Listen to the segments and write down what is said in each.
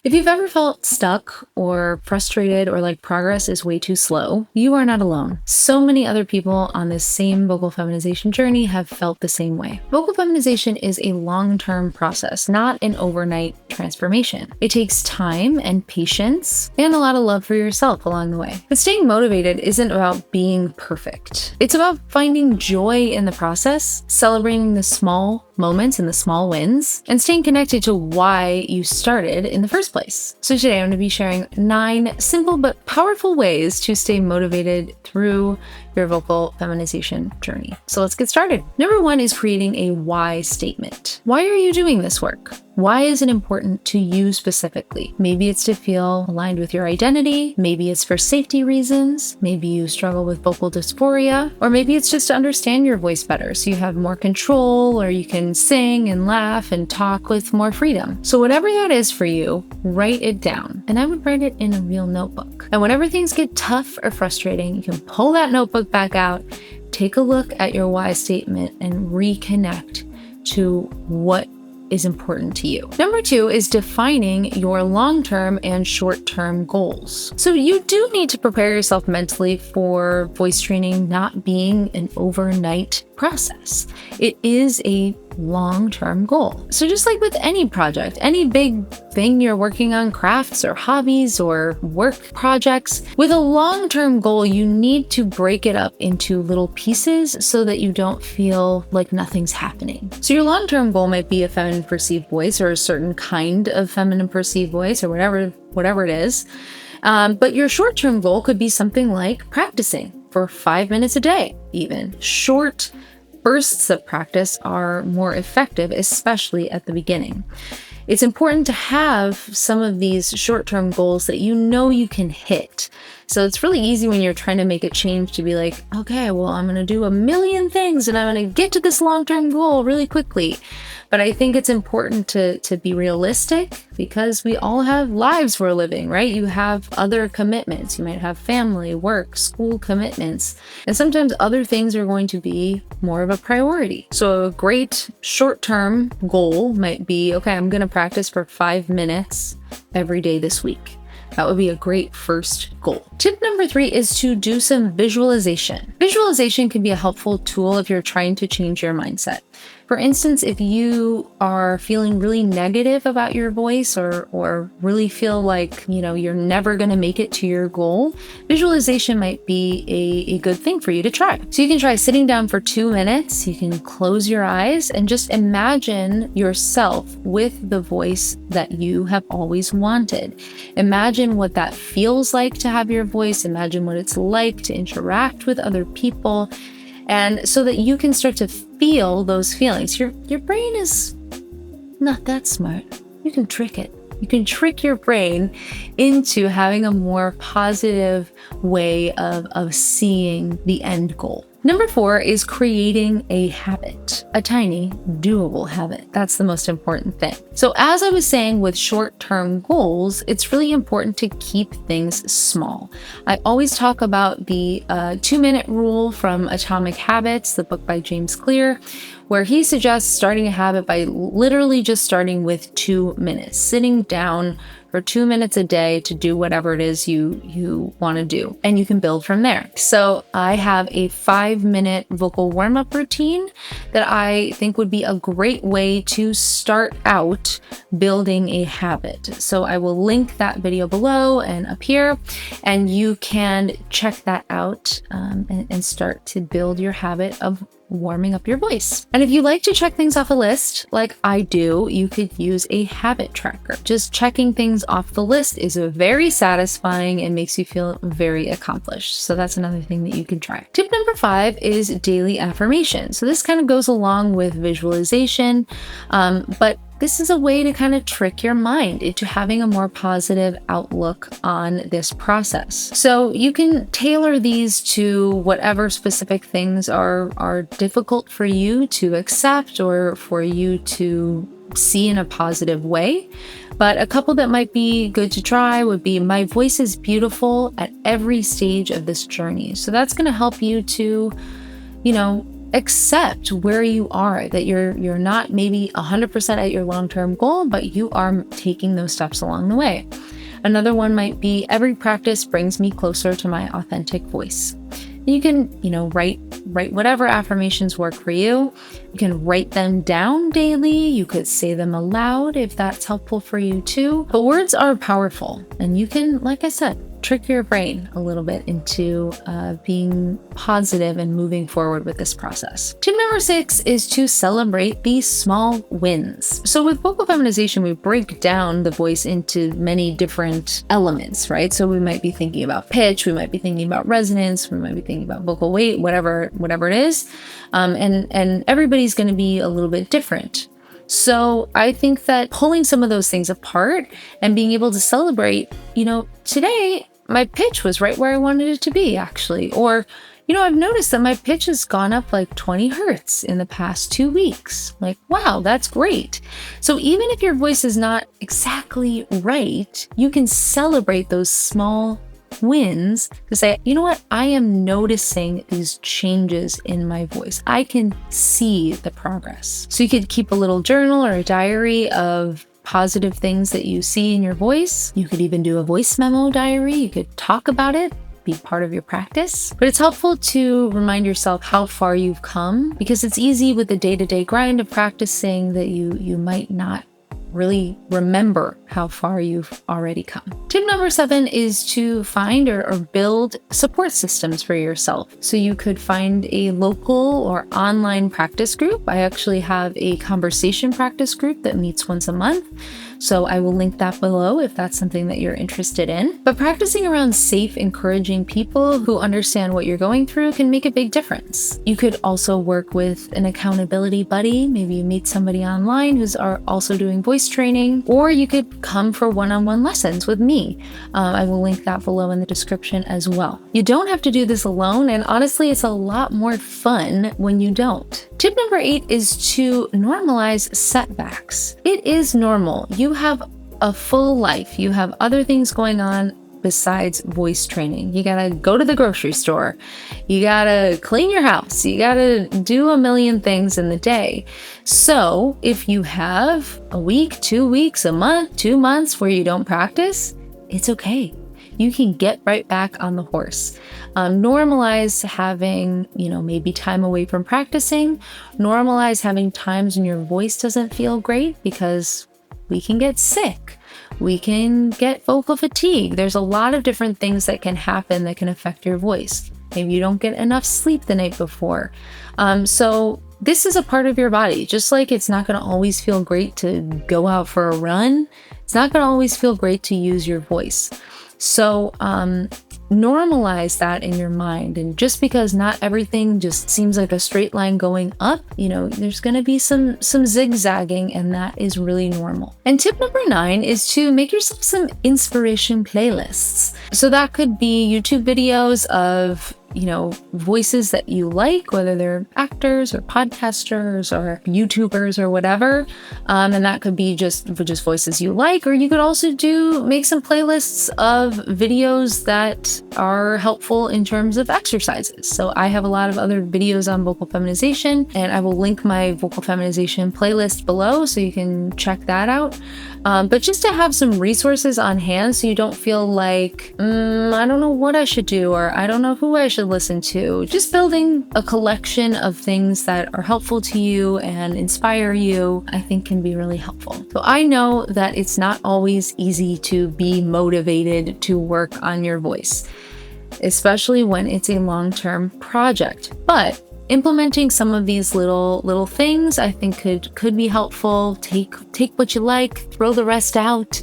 If you've ever felt stuck or frustrated or like progress is way too slow, you are not alone. So many other people on this same vocal feminization journey have felt the same way. Vocal feminization is a long-term process, not an overnight transformation. It takes time and patience and a lot of love for yourself along the way. But staying motivated isn't about being perfect. It's about finding joy in the process, celebrating the small moments and the small wins, and staying connected to why you started in the first place. So today I'm going to be sharing 9 simple but powerful ways to stay motivated through your vocal feminization journey. So let's get started. Number 1 is creating a why statement. Why are you doing this work? Why is it important to you specifically? Maybe it's to feel aligned with your identity. Maybe it's for safety reasons. Maybe you struggle with vocal dysphoria, or maybe it's just to understand your voice better so you have more control, or you can sing and laugh and talk with more freedom. So whatever that is for you, write it down. And I would write it in a real notebook. And whenever things get tough or frustrating, you can pull that notebook back out, take a look at your why statement, and reconnect to what is important to you. Number 2 is defining your long-term and short-term goals. So you do need to prepare yourself mentally for voice training not being an overnight process. It is a long-term goal. So just like with any project, any big thing you're working on, crafts or hobbies or work projects, with a long-term goal, you need to break it up into little pieces so that you don't feel like nothing's happening. So your long-term goal might be a feminine perceived voice or a certain kind of feminine perceived voice or whatever it is. But your short-term goal could be something like practicing for 5 minutes a day, even. Short bursts of practice are more effective, especially at the beginning. It's important to have some of these short-term goals that you know you can hit. So it's really easy when you're trying to make a change to be like, okay, well, I'm going to do a million things and I'm going to get to this long-term goal really quickly. But I think it's important to be realistic because we all have lives we're living, right? You have other commitments. You might have family, work, school commitments, and sometimes other things are going to be more of a priority. So a great short-term goal might be, okay, I'm going to practice for 5 minutes every day this week. That would be a great first goal. Tip number 3 is to do some visualization. Visualization can be a helpful tool if you're trying to change your mindset. For instance, if you are feeling really negative about your voice or really feel like, you're never going to make it to your goal, visualization might be a good thing for you to try. So you can try sitting down for 2 minutes. You can close your eyes and just imagine yourself with the voice that you have always wanted. Imagine what that feels like to have your voice. Imagine what it's like to interact with other people. And so that you can start to feel those feelings. Your brain is not that smart. You can trick it. You can trick your brain into having a more positive way of seeing the end goal. Number 4 is creating a habit, a tiny, doable habit. That's the most important thing. So as I was saying with short-term goals, it's really important to keep things small. I always talk about the 2-minute rule from Atomic Habits, the book by James Clear, where he suggests starting a habit by literally just starting with 2 minutes, sitting down for 2 minutes a day to do whatever it is you want to do. And you can build from there. So I have a 5-minute vocal warm-up routine that I think would be a great way to start out building a habit. So I will link that video below and up here, and you can check that out and start to build your habit of warming up your voice. And if you like to check things off a list, like I do, you could use a habit tracker. Just checking things off the list is very satisfying and makes you feel very accomplished. So that's another thing that you can try. Tip number 5 is daily affirmations. So this kind of goes along with visualization, but this is a way to kind of trick your mind into having a more positive outlook on this process. So you can tailor these to whatever specific things are difficult for you to accept or for you to see in a positive way. But a couple that might be good to try would be, my voice is beautiful at every stage of this journey. So that's going to help you to, accept where you are, that you're not maybe 100% at your long-term goal, but you are taking those steps along the way. Another one might be, every practice brings me closer to my authentic voice. You can, write whatever affirmations work for you. You can write them down daily. You could say them aloud if that's helpful for you too. But words are powerful, and you can, like I said, trick your brain a little bit into being positive and moving forward with this process. Tip number 6 is to celebrate the small wins. So with vocal feminization, we break down the voice into many different elements, right? So we might be thinking about pitch, we might be thinking about resonance, we might be thinking about vocal weight, whatever it is. And everybody's going to be a little bit different. So I think that pulling some of those things apart and being able to celebrate, today my pitch was right where I wanted it to be, actually. Or, I've noticed that my pitch has gone up like 20 hertz in the past 2 weeks. Like, wow, that's great. So even if your voice is not exactly right, you can celebrate those small wins to say, you know what, I am noticing these changes in my voice. I can see the progress. So you could keep a little journal or a diary of positive things that you see in your voice. You could even do a voice memo diary. You could talk about it, be part of your practice. But it's helpful to remind yourself how far you've come, because it's easy with the day-to-day grind of practicing that you might not really remember how far you've already come. Tip number 7 is to find or build support systems for yourself. So you could find a local or online practice group. I actually have a conversation practice group that meets once a month. So I will link that below if that's something that you're interested in. But practicing around safe, encouraging people who understand what you're going through can make a big difference. You could also work with an accountability buddy. Maybe you meet somebody online who's also doing voice training, or you could come for one-on-one lessons with me. I will link that below in the description as well. You don't have to do this alone, and honestly, it's a lot more fun when you don't. Tip number 8 is to normalize setbacks. It is normal. You have a full life. You have other things going on besides voice training. You gotta go to the grocery store. You gotta clean your house. You gotta do a million things in the day. So if you have a week, 2 weeks, a month, 2 months where you don't practice, it's okay. You can get right back on the horse. Normalize having, maybe time away from practicing. Normalize having times when your voice doesn't feel great, because we can get sick. We can get vocal fatigue. There's a lot of different things that can happen that can affect your voice. Maybe you don't get enough sleep the night before. So this is a part of your body. Just like it's not going to always feel great to go out for a run, it's not going to always feel great to use your voice. So normalize that in your mind. And just because not everything just seems like a straight line going up, there's going to be some zigzagging, and that is really normal. And tip number 9 is to make yourself some inspiration playlists. So that could be YouTube videos of voices that you like, whether they're actors or podcasters or YouTubers or whatever. And that could be just voices you like, or you could also make some playlists of videos that are helpful in terms of exercises. So I have a lot of other videos on vocal feminization, and I will link my vocal feminization playlist below so you can check that out. But just to have some resources on hand so you don't feel like, I don't know what I should do, or I don't know who I should listen to. Just building a collection of things that are helpful to you and inspire you, I think can be really helpful. So I know that it's not always easy to be motivated to work on your voice, especially when it's a long-term project. But implementing some of these little things, I think could be helpful. Take what you like, throw the rest out.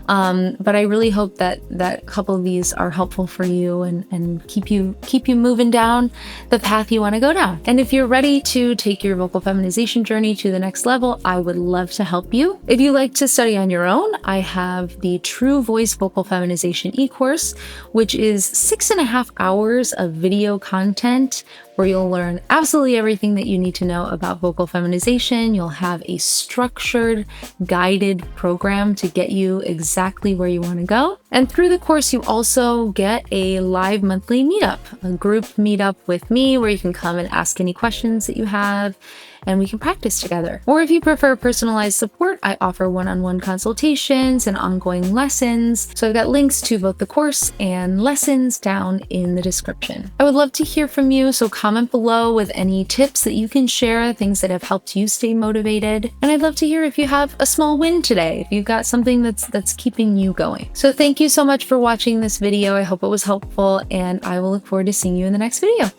But I really hope that a couple of these are helpful for you and keep you moving down the path you want to go down. And if you're ready to take your vocal feminization journey to the next level, I would love to help you. If you like to study on your own, I have the True Voice Vocal Feminization e-course, which is 6.5 hours of video content where you'll learn absolutely everything that you need to know about vocal feminization. You'll have a structured, guided program to get you exactly where you want to go. And through the course, you also get a live monthly meetup, a group meetup with me where you can come and ask any questions that you have, and we can practice together. Or if you prefer personalized support, I offer one-on-one consultations and ongoing lessons. So I've got links to both the course and lessons down in the description. I would love to hear from you, so comment below with any tips that you can share, things that have helped you stay motivated. And I'd love to hear if you have a small win today, if you've got something that's keeping you going. So thank you so much for watching this video. I hope it was helpful, and I will look forward to seeing you in the next video.